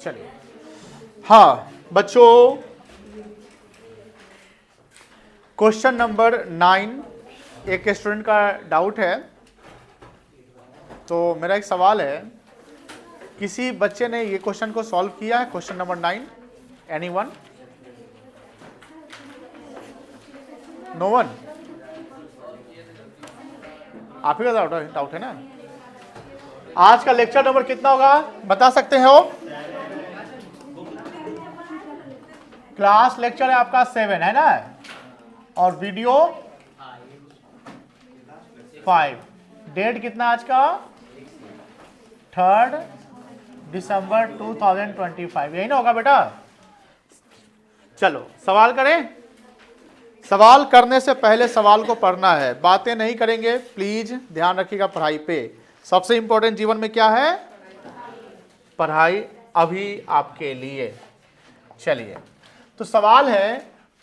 चलिए, हाँ बच्चों, क्वेश्चन नंबर 9 एक स्टूडेंट का डाउट है। तो मेरा एक सवाल है, किसी बच्चे ने ये क्वेश्चन को सॉल्व किया है? Question number 9, anyone? No one? आप ही का डाउट है ना? आज का लेक्चर नंबर कितना होगा बता सकते हो? क्लास लेक्चर है आपका 7 है ना, और वीडियो 5। डेट कितना आज का? 3 दिसंबर 2025, यही ना होगा बेटा? चलो सवाल करें। सवाल करने से पहले सवाल को पढ़ना है, बातें नहीं करेंगे। प्लीज ध्यान रखिएगा पढ़ाई पे। सबसे इंपॉर्टेंट जीवन में क्या है? पढ़ाई अभी आपके लिए। चलिए, तो सवाल है,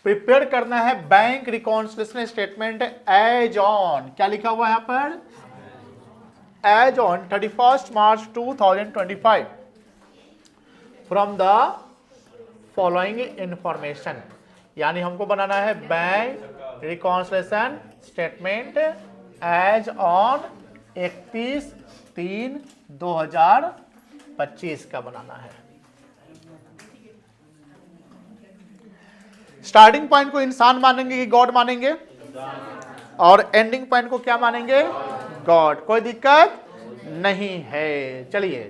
प्रिपेयर करना है bank reconciliation statement as on, क्या लिखा हुआ है यहां पर? As on 31 March 2025 from the following information. यानी हमको बनाना है bank reconciliation statement as on 31/3/2025 का बनाना है। स्टार्टिंग पॉइंट को इंसान मानेंगे कि गॉड मानेंगे? और एंडिंग पॉइंट को क्या मानेंगे? गॉड। कोई दिक्कत नहीं है। चलिए,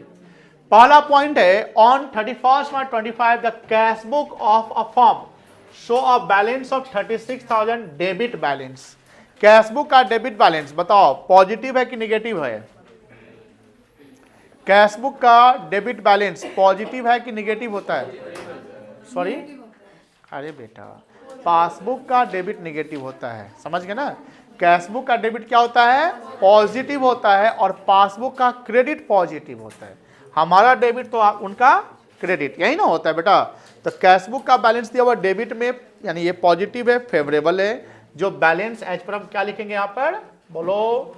पहला पॉइंट है, on 31 March 25 the cash book of a firm show a balance of 36,000 debit balance. Cash book का डेबिट बैलेंस बताओ, पॉजिटिव है कि निगेटिव है? कैश बुक का डेबिट बैलेंस पॉजिटिव है कि निगेटिव होता है? सॉरी, अरे बेटा, पासबुक का डेबिट निगेटिव होता है, समझ गए ना? कैशबुक का डेबिट क्या होता है? पॉजिटिव होता है, और पासबुक का क्रेडिट पॉजिटिव होता है। हमारा डेबिट तो उनका क्रेडिट, यही ना होता है बेटा? तो कैशबुक का बैलेंस दिया हुआ डेबिट में, यानी ये पॉजिटिव है, फेवरेबल है। जो बैलेंस एज पर हम क्या लिखेंगे यहां पर? बोलो,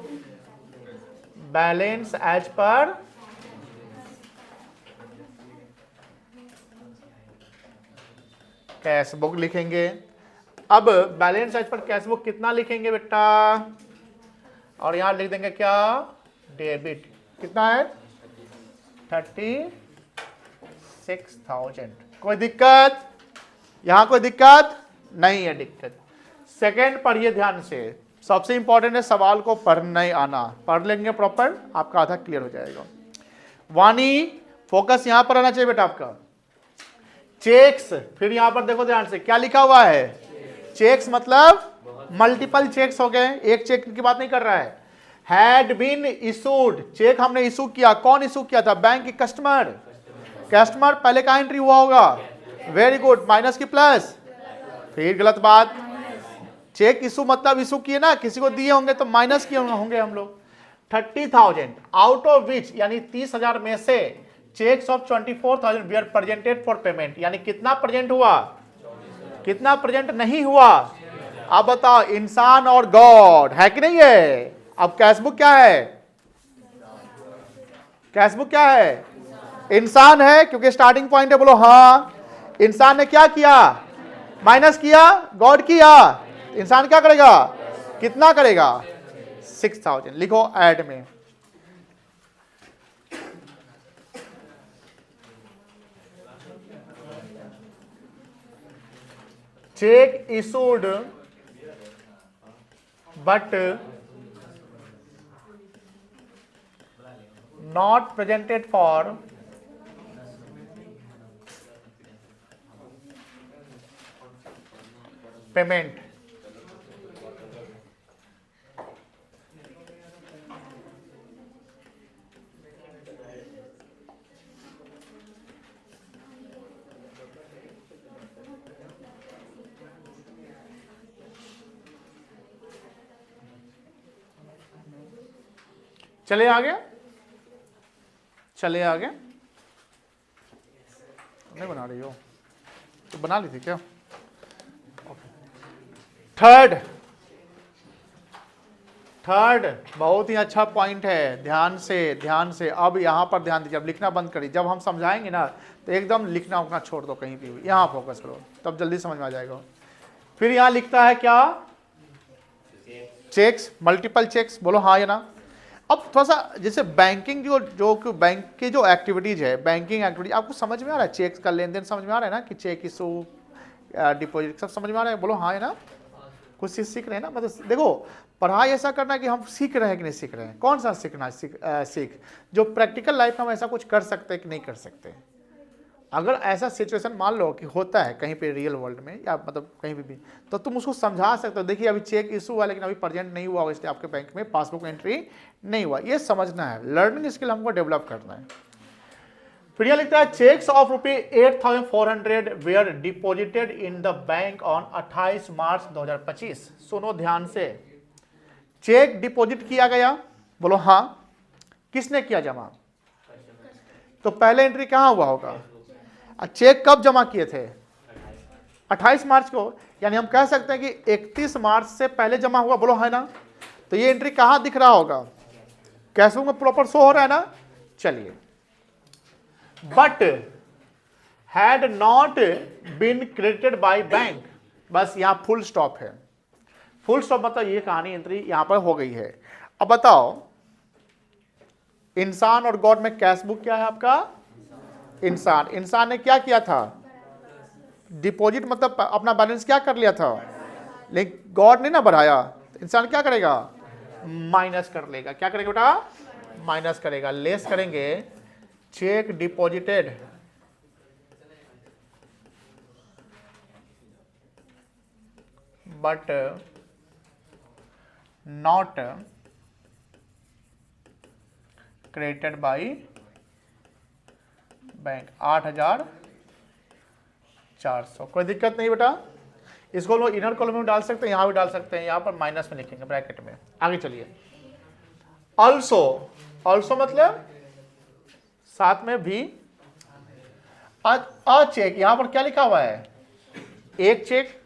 बैलेंस एज पर कैशबुक लिखेंगे। अब बैलेंस एज पर कैशबुक कितना लिखेंगे बेटा? और यहां लिख देंगे क्या? डेबिट। कितना है? 36,000। कोई दिक्कत? यहां कोई दिक्कत नहीं है। दिक्कत सेकंड पढ़िए ध्यान से, सबसे इंपॉर्टेंट है सवाल को पढ़ना ही आना। पढ़ लेंगे प्रॉपर, आपका आधा क्लियर हो जाएगा। वानी, फोकस यहां पर आना चाहिए बेटा आपका। चेक्स, फिर यहां पर देखो ध्यान से, क्या लिखा हुआ है? चेक्स मतलब मल्टीपल चेक्स हो गए, एक चेक की बात नहीं कर रहा है। हैड बीन इशूड, चेक हमने इशू किया। कौन इशू किया था? बैंक के कस्टमर। कस्टमर पहले कहां एंट्री हुआ होगा? वेरी गुड, माइनस की प्लस? फिर गलत बात। चेक इशू मतलब इशू किए ना, किसी को दिए होंगे तो माइनस किए होंगे हम लोग। 30,000 आउट ऑफ विच, यानी 30,000 में से cheques of 24,000 were presented for payment. यानी कितना प्रेजेंट हुआ, कितना प्रेजेंट नहीं हुआ? अब बताओ, इंसान और गॉड है कि नहीं है? अब कैशबुक क्या है? कैशबुक क्या है? इंसान है, क्योंकि स्टार्टिंग पॉइंट है। बोलो हाँ। इंसान ने क्या किया? माइनस किया। गॉड किया। इंसान क्या करेगा? कितना करेगा? 6,000। लिखो ऐड में। Check issued but not presented for payment. चले आगे, चले आगे। नहीं बना रही हो तो बना ली थी क्या? थर्ड, बहुत ही अच्छा पॉइंट है, ध्यान से अब यहाँ पर ध्यान दीजिए। अब लिखना बंद करिए, जब हम समझाएंगे ना तो एकदम लिखना उखना छोड़ दो, कहीं भी यहाँ फोकस करो, तब जल्दी समझ में आ जाएगा। फिर यहाँ लिखता है क्या, चेक्स, मल्टीपल चेक्स, बोलो हाँ या ना। अब थोड़ा सा जैसे बैंकिंग जो बैंक की जो एक्टिविटीज है, बैंकिंग एक्टिविटी आपको समझ में आ रहा है, चेक्स का लेन देन समझ में आ रहा है ना, कि चेक इशू, डिपॉजिट, सब समझ में आ रहा है, बोलो हाँ या ना। कुछ चीज सीख रहे हैं ना, मतलब देखो पढ़ाई ऐसा करना है कि हम सीख रहे हैं कि नहीं सीख रहे हैं, कौन सा सीखना सीख जो प्रैक्टिकल लाइफ में हम ऐसा कुछ कर सकते हैं कि नहीं कर सकते। अगर ऐसा सिचुएशन मान लो कि होता है कहीं पे रियल वर्ल्ड में या मतलब कहीं भी तो तुम उसको समझा सकते हो, देखिए अभी चेक इशू हुआ लेकिन अभी प्रेजेंट नहीं हुआ, इसलिए आपके बैंक में पासबुक एंट्री नहीं हुआ, ये समझना है, लर्निंग स्किल हमको डेवलप करना है। फिर यह लिखता है cheques of ₹8,400 were deposited in the bank on 28 March 2025। सुनो ध्यान से, चेक डिपॉजिट किया गया, बोलो हाँ, किसने किया जमा, तो पहले एंट्री कहां हुआ होगा, चेक कब जमा किए थे, 28 मार्च को, यानी हम कह सकते हैं कि 31 मार्च से पहले जमा हुआ, बोलो है ना। तो ये एंट्री कहां दिख रहा होगा, कैसे में प्रॉपर शो हो रहा है ना। चलिए, but had not been credited by bank, बस यहां फुल स्टॉप है, फुल स्टॉप मतलब ये कहानी एंट्री यहां पर हो गई है। अब बताओ, इंसान और गॉड में कैश बुक क्या है आपका, इंसान ने क्या किया था, डिपॉजिट मतलब अपना बैलेंस क्या कर लिया था, लेकिन गॉड ने ना बढ़ाया, तो इंसान क्या करेगा, माइनस कर लेगा, क्या करेगा बेटा, माइनस करेगा, लेस करेंगे, check deposited but not credited by bank 8,400, कोई दिक्कत नहीं बेटा, इसको लोग इनर कॉलम में डाल सकते हैं, यहां भी डाल सकते हैं, यहां पर माइनस में लिखेंगे ब्रैकेट में। आगे चलिए, ऑल्सो मतलब साथ में भी, अ चेक, यहां पर क्या लिखा हुआ है, एक चेक,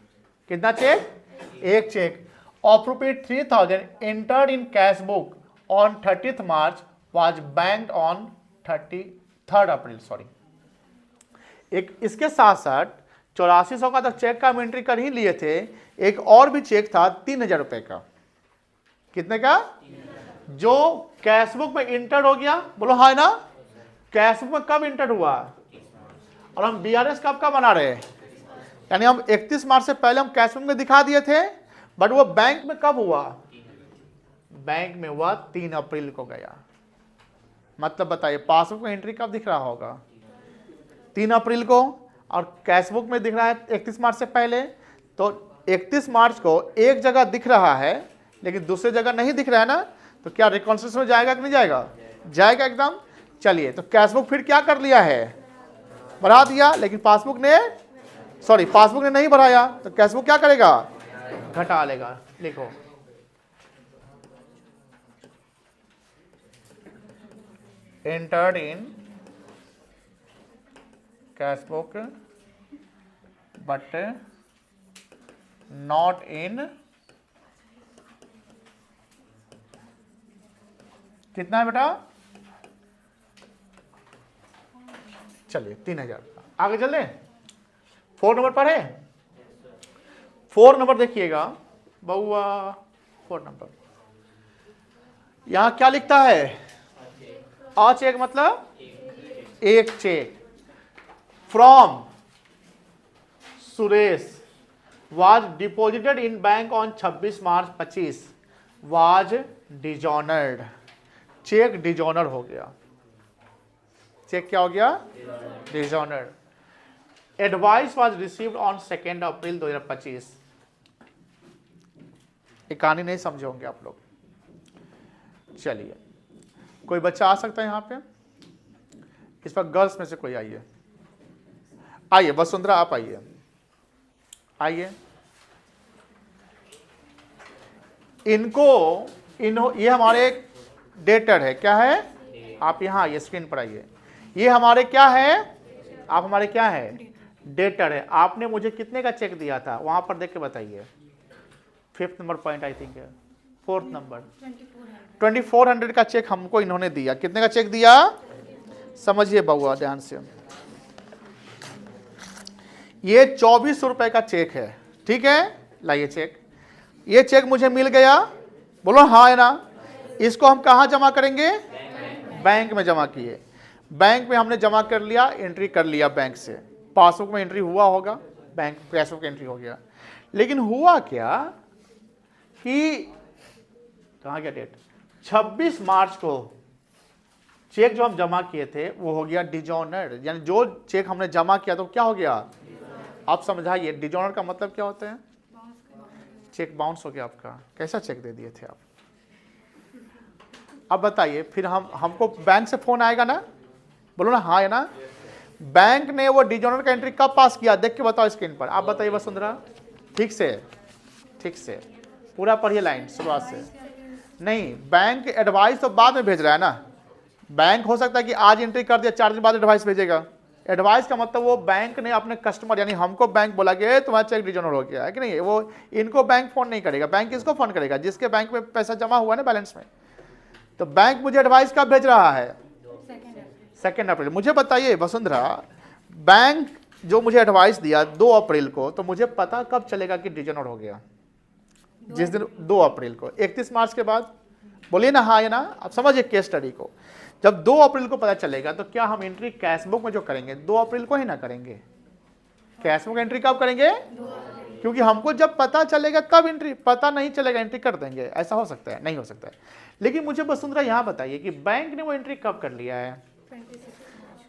कितना चेक, एक cheque of ₹3,000 entered in cash book on 30th March was banked on 3rd April, sorry. एक इसके साथ साथ 8400 का तक चेक का हम एंट्री कर ही लिए थे, एक और भी चेक था 3000 रुपए का, कितने का, जो कैश बुक में इंटर हो गया, बोलो हाँ ना, कैश बुक में कब इंटर हुआ, और हम बीआरएस कब का बना रहे हैं, यानी हम 31 मार्च से पहले हम कैश बुक में दिखा दिए थे, बट वो बैंक में कब हुआ, बैंक में हुआ 3 अप्रैल को गया, मतलब बताइए पासबुक में एंट्री कब दिख रहा होगा, 3 अप्रैल को, और कैश बुक में दिख रहा है 31 मार्च से पहले, तो 31 मार्च को एक जगह दिख रहा है लेकिन दूसरी जगह नहीं दिख रहा है ना, तो क्या रिकॉन्सिलिएशन में जाएगा कि नहीं जाएगा, जाएगा एकदम। चलिए, तो कैश बुक फिर क्या कर लिया है, बढ़ा दिया, लेकिन पासबुक ने नहीं बढ़ाया, तो कैश बुक क्या करेगा, घटा लेगा। लिखो, entered in cash book but not in, कितना है बेटा, चलिए 3000। आगे चल रहे, 4 नंबर पर है, 4 नंबर देखिएगा बउआ, 4 नंबर यहां क्या लिखता है, अ चेक मतलब एक cheque, from Suresh was deposited in bank on 26 March 25 was dishonoured, cheque dishonour हो गया, चेक क्या हो गया, dishonoured. Advice was received on 2 April 2025। ये कहानी नहीं समझे होंगे आप लोग। चलिए, कोई बच्चा आ सकता है यहाँ पे, इस पर गर्ल्स में से कोई आइए, आइए वसुंधरा आप आइए, आइए। ये हमारे डेटर है, क्या है, आप यहाँ आइए, स्क्रीन पर आइए, ये हमारे क्या है, आप हमारे क्या है, डेटर है। आपने मुझे कितने का चेक दिया था, वहां पर देख के बताइए, 5th number point I think है, फोर्थ नंबर 2400 का चेक हमको इन्होंने दिया। कितने का चेक दिया? समझिए बउआ ध्यान से, ये 2400 रुपए का चेक है, ठीक है। लाइए चेक, ये चेक मुझे मिल गया, बोलो हाँ है ना। इसको हम कहाँ जमा करेंगे? बैंक में जमा किए। बैंक में हमने जमा कर लिया, एंट्री कर लिया बैंक से, पासबुक में एंट्री हुआ होगा, बैंक पासबुक एंट्री हो गया। लेकिन हुआ क्या कि कहाँ गया डेट, 26 मार्च को चेक जो हम जमा किए थे वो हो गया डिजॉनर, यानी जो चेक हमने जमा किया तो क्या हो गया? आप समझाइए, डिजॉनर का मतलब क्या होता है? चेक बाउंस हो गया आपका। कैसा चेक दे दिए थे आप? अब बताइए, फिर हमको बैंक से फोन आएगा ना, बोलो ना हाँ है ना। बैंक ने वो डिजॉनर का एंट्री कब पास किया? देख के बताओ स्क्रीन पर, आप बताइए वसुंधरा, ठीक से, ठीक से पूरा पढ़िए लाइन शुरुआत से। नहीं, बैंक एडवाइस तो बाद में भेज रहा है ना। बैंक हो सकता है कि आज एंट्री कर दिया, 4 दिन बाद एडवाइस भेजेगा। एडवाइस का मतलब वो बैंक ने अपने कस्टमर यानी हमको बैंक बोला कि तुम्हारा चेक डिजॉनर हो गया है कि नहीं, वो इनको बैंक फोन नहीं करेगा। बैंक किसको फोन करेगा? जिसके बैंक में पैसा जमा हुआ है ना बैलेंस में। तो बैंक मुझे एडवाइस कब भेज रहा है? 2 अप्रैल। मुझे बताइए वसुंधरा, बैंक जो मुझे एडवाइस दिया 2 अप्रैल को, तो मुझे पता कब चलेगा कि डिजॉनर हो गया? जिस दिन 2 अप्रैल को। 31 मार्च के बाद? बोलिए ना हाँ या ना। आप समझिए केस स्टडी को, जब 2 अप्रैल को पता चलेगा तो क्या हम एंट्री कैशबुक में जो करेंगे 2 अप्रैल को ही ना करेंगे? कैशबुक एंट्री कब करेंगे? क्योंकि हमको जब पता चलेगा तब एंट्री, पता नहीं चलेगा एंट्री कर देंगे। ऐसा हो सकता है? नहीं हो सकता है। लेकिन मुझे वसुंधरा यहाँ बताइए कि बैंक ने वो एंट्री कब कर लिया है?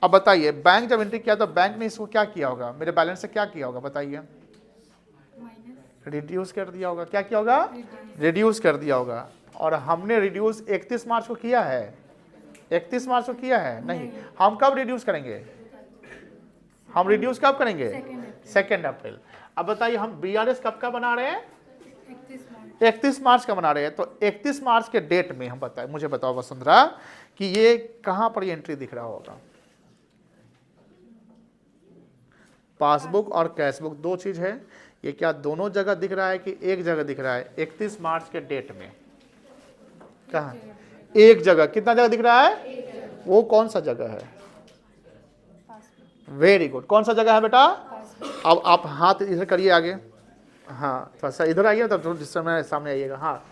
अब बताइए, बैंक जब एंट्री किया तो बैंक ने इसको क्या किया होगा? मेरे बैलेंस से क्या किया होगा बताइए? रिड्यूस कर दिया होगा। क्या किया होगा? रिड्यूस कर दिया होगा। और हमने रिड्यूस 31 मार्च को किया है? 31 मार्च को किया है? नहीं। हम कब रिड्यूस करेंगे? हम रिड्यूस कब करेंगे? 2 अप्रैल। अब बताइए, हम बीआरएस कब का बना रहे हैं? 31 मार्च का बना रहे हैं। तो 31 मार्च के डेट में हम बताए, मुझे बताओ वसुंधरा कि ये कहां पर ये एंट्री दिख रहा होगा? पासबुक और कैशबुक 2 चीज है। ये क्या दोनों जगह दिख रहा है कि एक जगह दिख रहा है? 31 मार्च के डेट में कहा? एक जगह। कितना जगह दिख रहा है? वो कौन सा जगह है? Very good. कौन सा जगह है बेटा? अब आप हाथ इधर करिए आगे, हाँ थोड़ा सा इधर आइए, तब जिस समय सामने आइएगा। हाँ,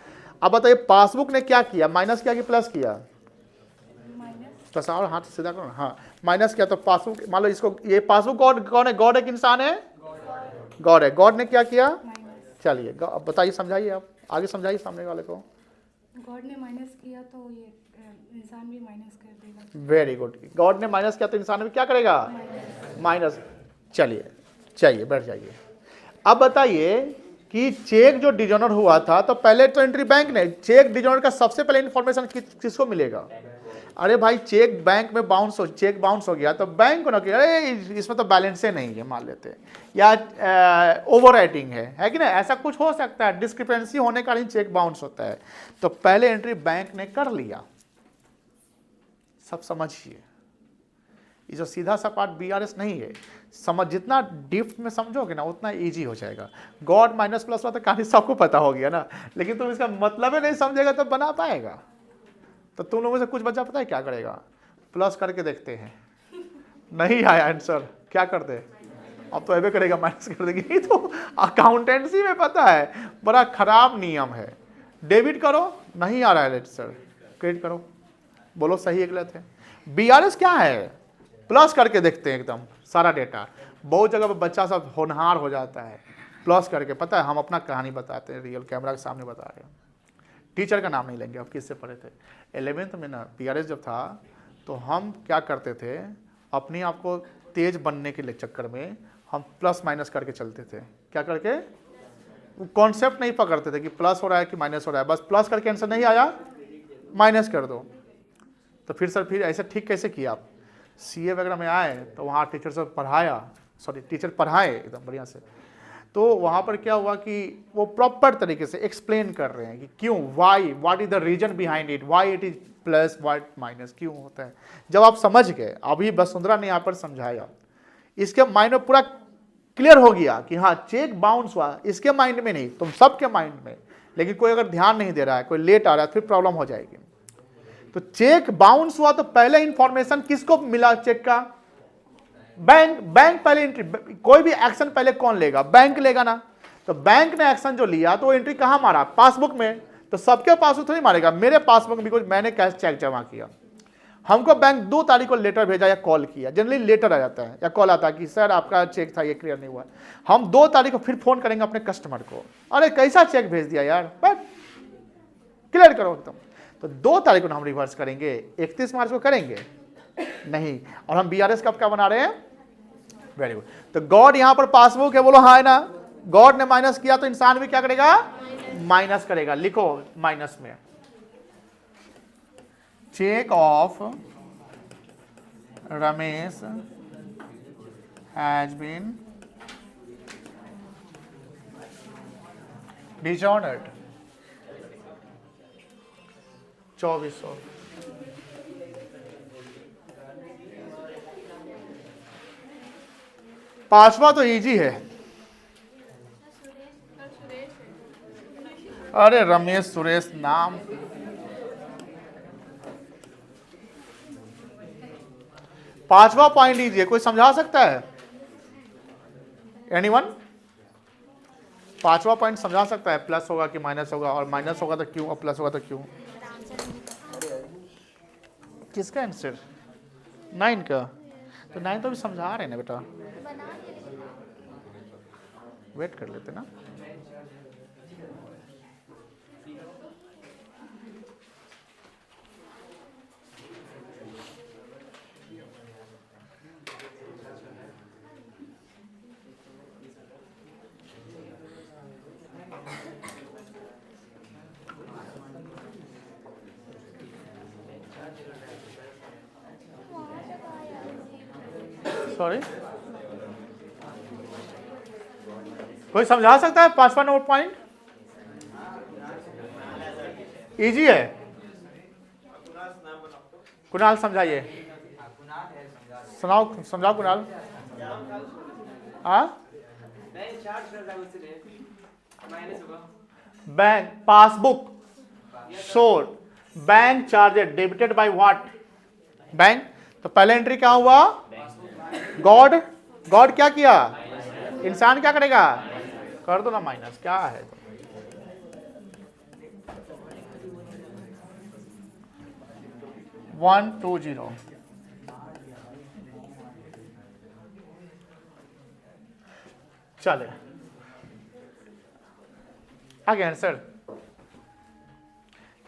अब बताइए पासबुक ने क्या किया? माइनस किया कि प्लस किया? तो और हाथ सीधा करो। हाँ, माइनस किया। तो पासबुक, मान लो इसको, ये पासबुक कौन है? गॉड है कि इंसान है? गॉड है। गॉड ने क्या किया? चलिए अब बताइए, समझाइए, आप आगे समझाइए सामने वाले को। गॉड ने माइनस किया तो ये इंसान भी माइनस कर देगा। Very good. गॉड ने माइनस किया तो इंसान भी क्या करेगा? माइनस। चलिए बैठ जाइए। अब बताइए कि चेक जो डिजॉनर हुआ था, तो पहले तो एंट्री बैंक ने, चेक डिजॉनर का सबसे पहले इंफॉर्मेशन किसको मिलेगा? अरे भाई, चेक बैंक में चेक बाउंस हो गया तो बैंक को ना कि अरे इसमें तो बैलेंस ही नहीं है मान लेते हैं, या ओवर राइटिंग है कि ना, ऐसा कुछ हो सकता है, डिस्क्रिपेंसी होने का चेक बाउंस होता है। तो पहले एंट्री बैंक ने कर लिया। सब समझिए, ये जो सीधा सा पार्ट बीआरएस नहीं है, समझ जितना डिप्थ में समझोगे ना उतना इजी हो जाएगा। गॉड माइनस प्लस वाला तो कहानी सबको पता हो गया ना, लेकिन तुम इसका मतलब ही नहीं समझेगा तो बना पाएगा? तो तुम लोगों से कुछ बच्चा पता है क्या करेगा? प्लस करके देखते हैं, नहीं आया आंसर, क्या करते? अब तो ऐसे करेगा, माइनस कर देगी। तो अकाउंटेंसी में पता है बड़ा खराब नियम है। डेबिट करो, नहीं आ रहा है आंसर, क्रेडिट करो, बोलो सही है गलत है। बीआरएस क्या है? प्लस करके देखते हैं एकदम सारा डेटा। बहुत जगह पर बच्चा सब होनहार हो जाता है प्लस करके। पता है, हम अपना कहानी बताते हैं, रियल कैमरा के सामने बता रहे हैं। टीचर का नाम नहीं लेंगे, अब किससे पढ़े थे 11th में ना, बीआरएस जब था तो हम क्या करते थे, अपने आप को तेज बनने के लिए चक्कर में हम प्लस माइनस करके चलते थे। क्या करके? कॉन्सेप्ट नहीं पकड़ते थे कि प्लस हो रहा है कि माइनस हो रहा है, बस प्लस करके आंसर नहीं आया माइनस कर दो। तो फिर सर फिर ऐसे ठीक कैसे किया आप? सीए वगैरह में आए तो वहाँ टीचर से पढ़ाया, टीचर पढ़ाए एकदम बढ़िया से। तो वहाँ पर क्या हुआ कि वो प्रॉपर तरीके से एक्सप्लेन कर रहे हैं कि क्यों, why, what is the reason behind it, why it is plus, what minus, क्यों होता है। जब आप समझ गए, अभी वसुंधरा ने यहाँ पर समझाया, इसके माइंड में पूरा क्लियर हो गया कि हाँ चेक बाउंस हुआ, इसके माइंड में नहीं, तुम सबके माइंड में। लेकिन कोई अगर ध्यान नहीं दे रहा है, कोई लेट आ रहा है, फिर प्रॉब्लम हो जाएगी। तो चेक बाउंस हुआ तो पहले इंफॉर्मेशन किसको मिला चेक का? बैंक पहले एंट्री, कोई भी एक्शन पहले कौन लेगा? बैंक लेगा ना। तो बैंक ने एक्शन जो लिया तो एंट्री कहां मारा? पासबुक में। तो सबके पासबुक थोड़ी मारेगा, मेरे पासबुक में, बिकॉज मैंने कैश चेक जमा किया। हमको बैंक 2 तारीख को लेटर भेजा या कॉल किया, जनरली लेटर आ जाता है या कॉल आता है कि सर आपका चेक था, ये क्लियर नहीं हुआ। हम 2 तारीख को फिर फोन करेंगे अपने कस्टमर को, अरे कैसा चेक भेज दिया यार, बट क्लियर करो एकदम। तो 2 तारीख को हम रिवर्स करेंगे, 31 मार्च को करेंगे नहीं। और हम बीआरएस कब का बना रहे हैं? Very good. तो गॉड यहां पर पासबुक है, बोलो हाँ है ना। गॉड ने माइनस किया तो इंसान भी क्या करेगा? माइनस करेगा। लिखो माइनस में, cheque of Ramesh has been dishonoured 2400। पांचवा तो इजी है। अरे रमेश सुरेश नाम, पांचवा पॉइंट इजी है। कोई समझा सकता है? एनीवन? पांचवा पॉइंट समझा सकता है? प्लस होगा कि माइनस होगा, और माइनस होगा तो क्यों, और प्लस होगा तो क्यों? किसका आंसर? 9 का। तो 9 तो भी समझा रहे हैं ना बेटा, वेट कर लेते ना। सॉरी, कोई समझा सकता है? पांचवा नंबर पॉइंट इजी है। कुणाल समझाइए, सुनाओ, समझाओ Kunal. Bank passbook showed bank charged debited by what? Bank. तो पहले एंट्री क्या हुआ? गॉड। गॉड क्या किया? इंसान क्या करेगा? कर दो ना माइनस, क्या है? 120। चले आगे आंसर,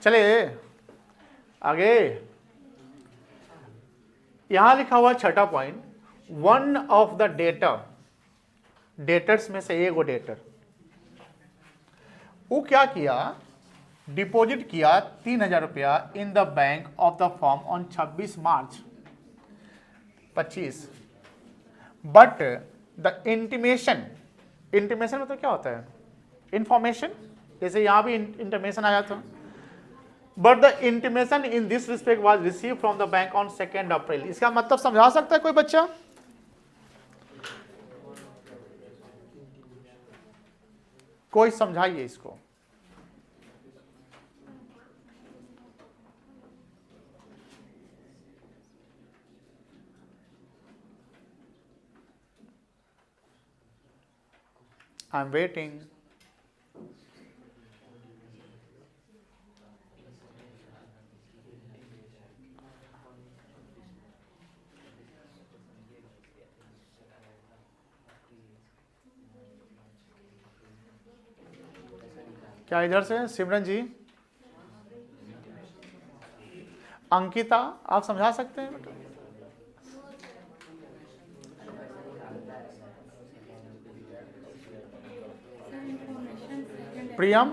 चले आगे। यहां लिखा हुआ छठा point, one of the debtor, debtors में से एक वो डेटर, वो क्या किया? डिपॉजिट किया 3000 रुपया इन the bank of the firm on 26 March 25। But the intimation, intimation मतलब क्या होता है? इंफॉर्मेशन, जैसे यहां भी इंटीमेशन आया था। But the intimation in this respect was receive from the bank on 2 अप्रैल। इसका मतलब समझा सकता है कोई बच्चा? कोई समझाइए इसको। I am waiting. क्या इधर से सिमरन जी, अंकिता, आप समझा सकते हैं बेटा? प्रियम,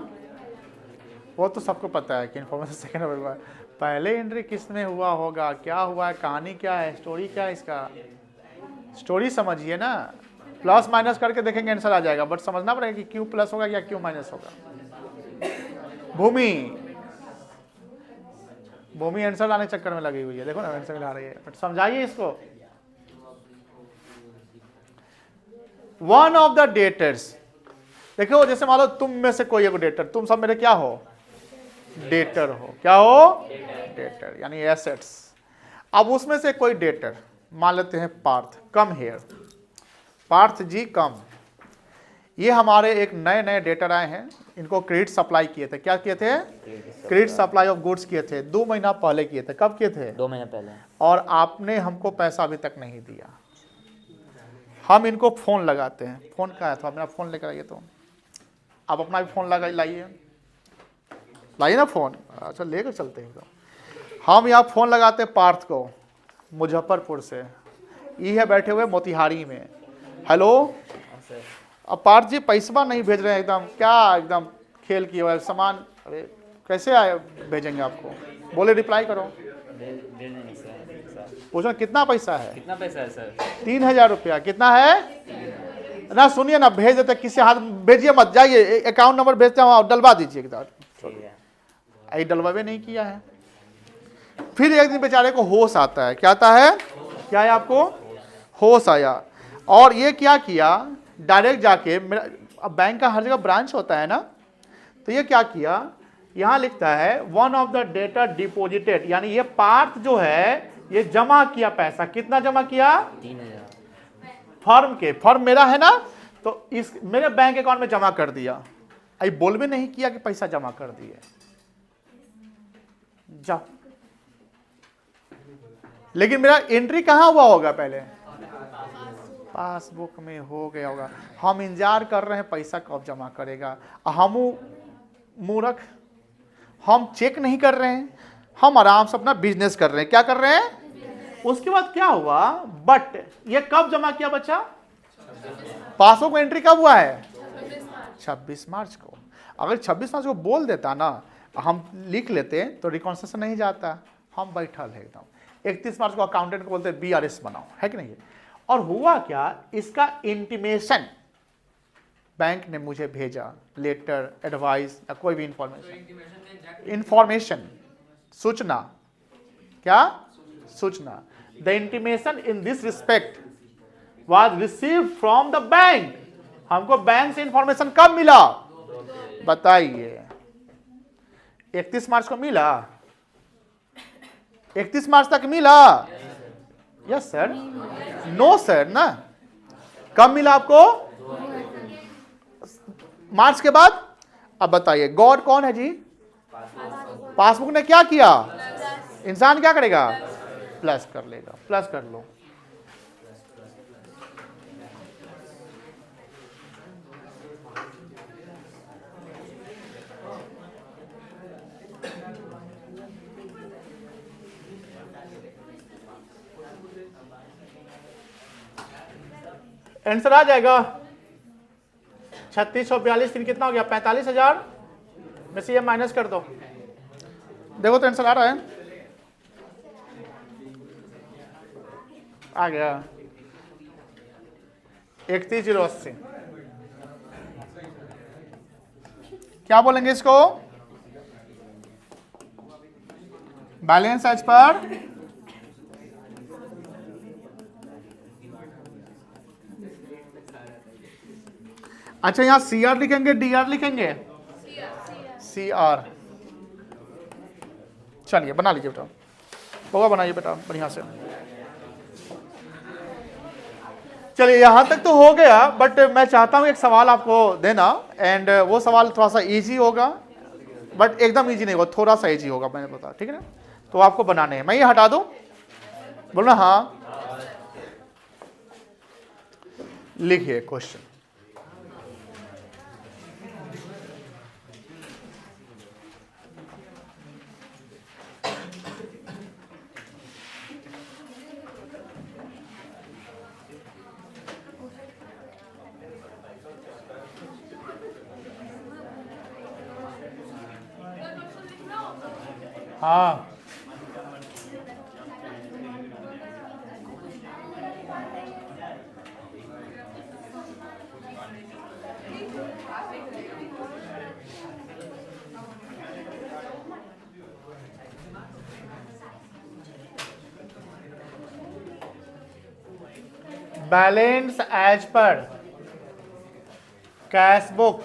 वो तो सबको पता है कि इन्फॉर्मेशन सेकंड हुआ। पहले एंट्री किस में हुआ होगा, क्या हुआ है, कहानी क्या है, स्टोरी क्या है इसका? स्टोरी समझिए ना, प्लस माइनस करके देखेंगे आंसर आ जाएगा, बट समझना पड़ेगा कि क्यों प्लस होगा या क्यों माइनस होगा। भूमि, भूमि आंसर लाने चक्कर में लगी हुई है, देखो ना आंसर ला रही है, बट समझाइए इसको। वन ऑफ द डेटर्स, देखो जैसे मान लो तुम में से कोई एक डेटर, तुम सब मेरे क्या हो, डेटर हो, क्या हो, डेटर यानी एसेट्स। अब उसमें से कोई डेटर मान लेते हैं पार्थ, कम हेयर, पार्थ जी कम। ये हमारे एक नए नए डेटर आए हैं, इनको क्रेडिट सप्लाई किए थे, क्या किए थे, क्रेडिट सप्लाई ऑफ गुड्स किए थे, 2 महीना पहले किए थे। कब किए थे, 2 महीने पहले। और आपने हमको पैसा अभी तक नहीं दिया। हम इनको फोन लगाते हैं, फोन का है तो मेरा फोन लेकर आइए, तो आप अपना भी फोन लगा लाइए, लाइए ना फोन, अच्छा लेकर चलते हैं। तो हम यहाँ फोन लगाते हैं पार्थ को मुजफ्फरपुर से, ये है बैठे हुए मोतिहारी में। हेलो, अब पार्थ जी पैसा नहीं भेज रहे हैं, एकदम क्या एकदम खेल किए हुए सामान, अरे कैसे आए भेजेंगे आपको, बोले रिप्लाई करो, भेजेंगे सर। पूछो कितना पैसा है, कितना पैसा है सर? 3000 रुपया। कितना है ना, सुनिए ना, भेज देते किसी हाथ, भेजिए मत, जाइए अकाउंट नंबर भेजते हैं, डलवा दीजिए एकदम। ठीक है। आई डलवावे नहीं किया है। फिर एक दिन बेचारे को होश आता है, क्या आता है, क्या है आपको, होश आया, और ये क्या किया, डायरेक्ट जाके मेरा, अब बैंक का हर जगह ब्रांच होता है ना, तो ये क्या किया, यहां लिखता है one of the debtor deposited, यानी ये पार्थ जो है ये जमा किया पैसा, कितना जमा किया, 3000। फर्म के, फर्म मेरा है ना, तो इस मेरे बैंक अकाउंट में जमा कर दिया। अभी बोल भी नहीं किया कि पैसा जमा कर दिए, जा, लेकिन मेरा एंट्री कहां हुआ होगा, पहले पासबुक में हो गया होगा। हम इंतजार कर रहे हैं पैसा कब जमा करेगा, हम मूर्ख, हम चेक नहीं कर रहे हैं, हम आराम से अपना बिजनेस कर रहे हैं, क्या कर रहे हैं। उसके बाद क्या हुआ, बट ये कब जमा किया बच्चा, पासबुक में एंट्री कब हुआ है, 26 मार्च को। अगर 26 मार्च को बोल देता ना, हम लिख लेते तो रिकॉन्सिलिएशन नहीं जाता, हम बैठल है एकदम। 31 मार्च को अकाउंटेंट को बोलते BRS बनाओ, है कि नहीं। और हुआ क्या, इसका इंटीमेशन बैंक ने मुझे भेजा, लेटर, एडवाइस या कोई भी इंफॉर्मेशन, सूचना, क्या सूचना, the intimation in this respect was receive from the bank. हमको बैंक से इंफॉर्मेशन कब मिला, बताइए, 31 मार्च को मिला, 31 मार्च तक मिला, यस सर, नो सर ना, कब मिला आपको, मार्च के बाद। अब बताइए गॉड कौन है जी, पासबुक ने क्या किया, इंसान क्या करेगा, प्लस कर लेगा, प्लस कर लो। आंसर आ जाएगा 3642 3 कितना हो गया, 45,000 में से ये माइनस कर दो, देखो तो आंसर आ रहा है, आ गया 31,080। क्या बोलेंगे इसको, बैलेंस एज पर अच्छा, यहां CR लिखेंगे DR लिखेंगे, CR। चलिए बना लीजिए बेटा, होगा, बनाइए बेटा बढ़िया से। चलिए यहां तक तो हो गया, बट मैं चाहता हूं एक सवाल आपको देना, एंड वो सवाल थोड़ा सा इजी होगा, बट एकदम इजी नहीं होगा, थोड़ा सा इजी होगा, मैंने बताया, ठीक है ना। तो आपको बनाने हैं, मैं ये हटा दूं, बोलना हाँ, लिखिए क्वेश्चन। हाँ, balance as per cash book,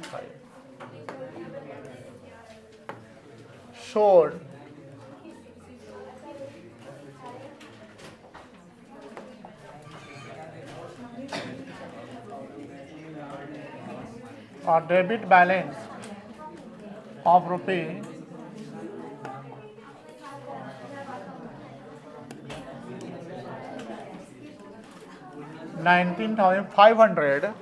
भाई शोड, और debit balance of rupee 19,500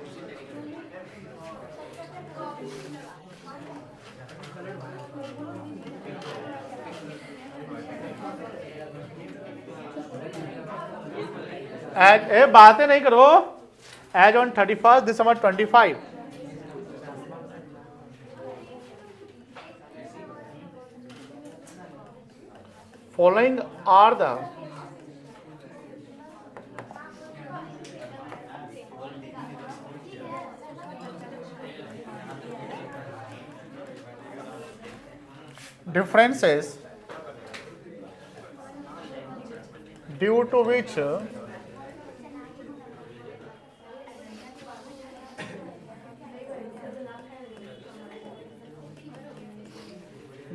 as a बातें नहीं करो, as on 31st December 25. Following are the differences due to which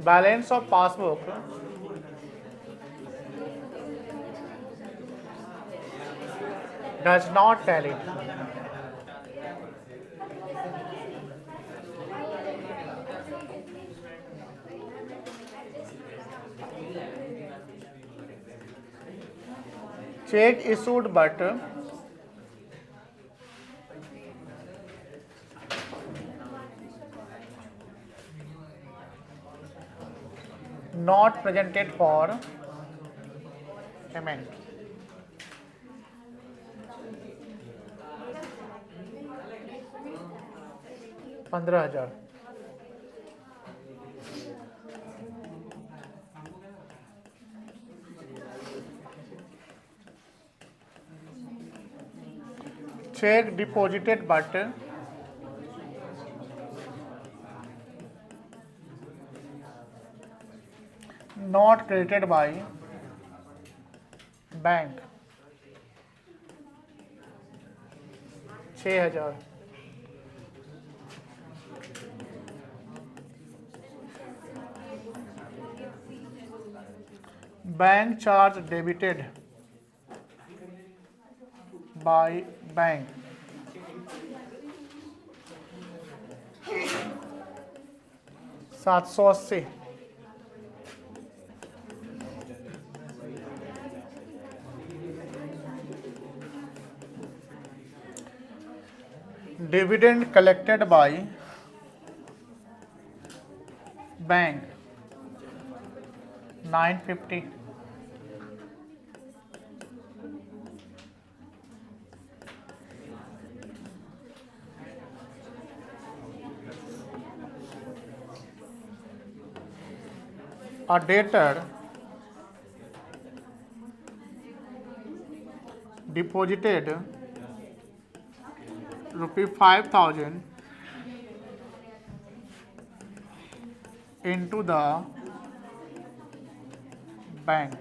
balance of passbook does not tally. Check issued but not presented for payment. $15,000. Check deposited but not credited by bank 6,000. Bank charge debited by bank 780. Dividend collected by bank 950. A debtor deposited ₹5,000 into the bank.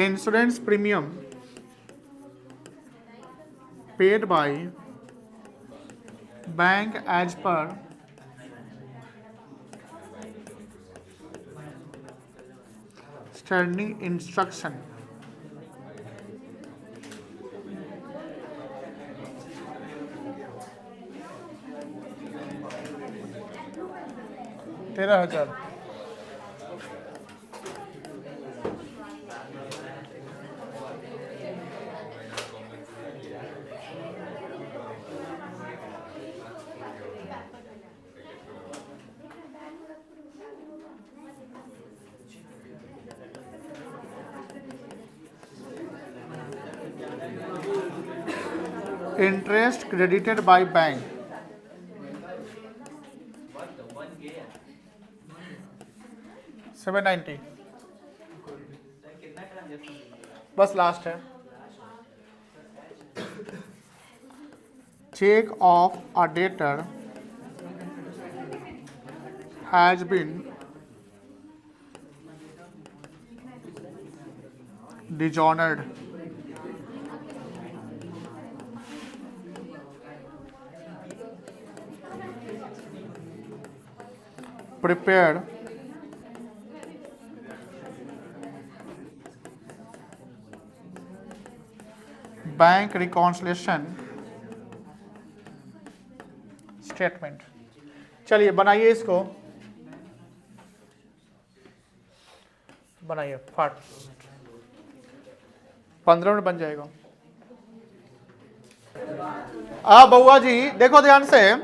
Insurance premium paid by bank as per standing instruction. $13,000. Interest credited by bank $790. बस last है. check of a debtor has been dishonored. Prepared bank reconciliation statement. चलिए बनाइए इसको, बनाइए फट 15 minute बन जाएगा। अब बउआ जी देखो ध्यान से,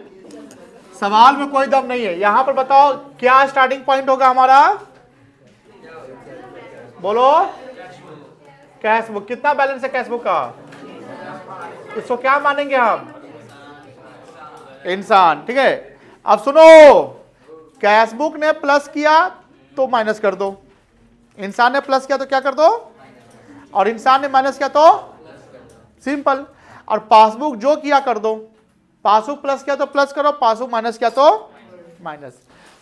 सवाल में कोई दम नहीं है। यहां पर बताओ क्या स्टार्टिंग पॉइंट होगा हमारा, बोलो। कैश बुक, कितना बैलेंस है कैश बुक का, इसको क्या मानेंगे हम, इंसान। ठीक है, अब सुनो, कैश बुक ने प्लस किया तो माइनस कर दो, इंसान ने प्लस किया तो क्या कर दो, और इंसान ने माइनस किया तो सिंपल। और पासबुक जो किया कर दो, पासबुक प्लस किया तो प्लस करो, पासबुक माइनस किया तो माइनस।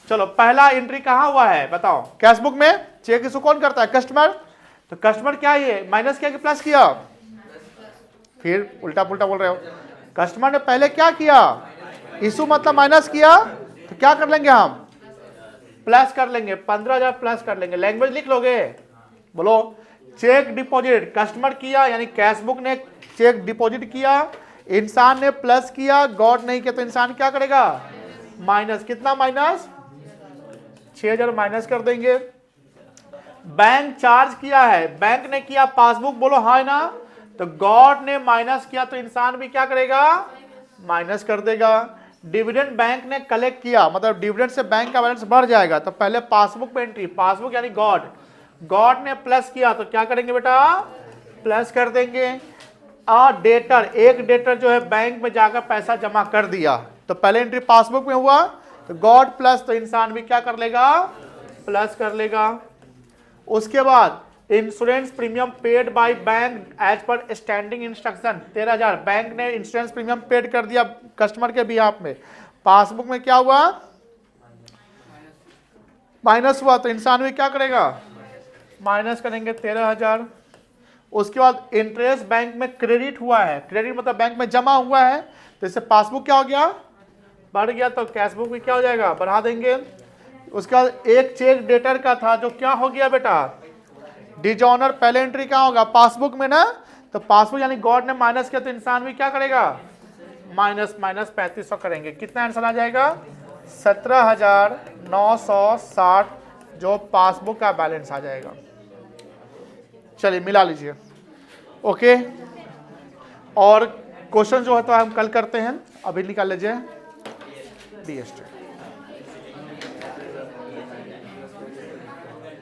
चलो पहला एंट्री कहां हुआ है बताओ, कैश बुक में। चेक इसको कौन करता है, कस्टमर। तो कस्टमर क्या है, माइनस किया कि प्लस किया, फिर उल्टा पुल्टा बोल रहे हो। कस्टमर ने पहले क्या किया, इशू मतलब माइनस किया, तो क्या कर लेंगे हम, प्लस कर लेंगे, 15,000 प्लस कर लेंगे। लैंग्वेज लिख लोगे, बोलो। चेक डिपॉजिट, कस्टमर किया यानी कैश बुक ने चेक डिपॉजिट किया, इंसान ने प्लस किया, गॉड नहीं किया तो इंसान क्या करेगा, माइनस। कितना माइनस, 6,000 माइनस कर देंगे। बैंक चार्ज किया है, बैंक ने किया, पासबुक बोलो हाँ ना, तो गॉड ने माइनस किया तो इंसान भी क्या करेगा, माइनस कर देगा। डिविडेंड बैंक ने कलेक्ट किया, मतलब डिविडेंड से बैंक का बैलेंस बढ़ जाएगा, तो पहले पासबुक पे एंट्री, पासबुक यानी गॉड, गॉड ने प्लस किया तो क्या करेंगे बेटा, प्लस कर देंगे। और डेटर, एक डेटर जो है बैंक में जाकर पैसा जमा कर दिया, तो पहले एंट्री पासबुक में हुआ, तो गॉड प्लस तो इंसान भी क्या कर लेगा, प्लस कर लेगा। उसके बाद insurance premium paid by bank as per standing instruction 13,000, bank ने इंश्योरेंस प्रीमियम पेड कर दिया कस्टमर के बिहाफ में। पासबुक में क्या हुआ, माइनस हुआ, तो इंसान भी क्या करेगा, माइनस करेंगे 13,000। उसके बाद इंटरेस्ट बैंक में क्रेडिट हुआ है, क्रेडिट मतलब बैंक में जमा हुआ है, तो इससे पासबुक क्या हो गया, बढ़ गया, तो कैश बुक भी क्या हो जाएगा, बढ़ा देंगे। उसके बाद एक चेक डेटर का था जो क्या हो गया बेटा, डिजॉनर, पहले एंट्री क्या होगा, पासबुक में ना, तो पासबुक यानी गॉड ने माइनस किया तो इंसान भी क्या करेगा, माइनस, माइनस 3500 करेंगे। कितना आंसर आ जाएगा, 17,960 जो पासबुक का बैलेंस आ जाएगा। चलिए मिला लीजिए, ओके। और क्वेश्चन जो है तो हम कल करते हैं, अभी निकाल लीजिए DST।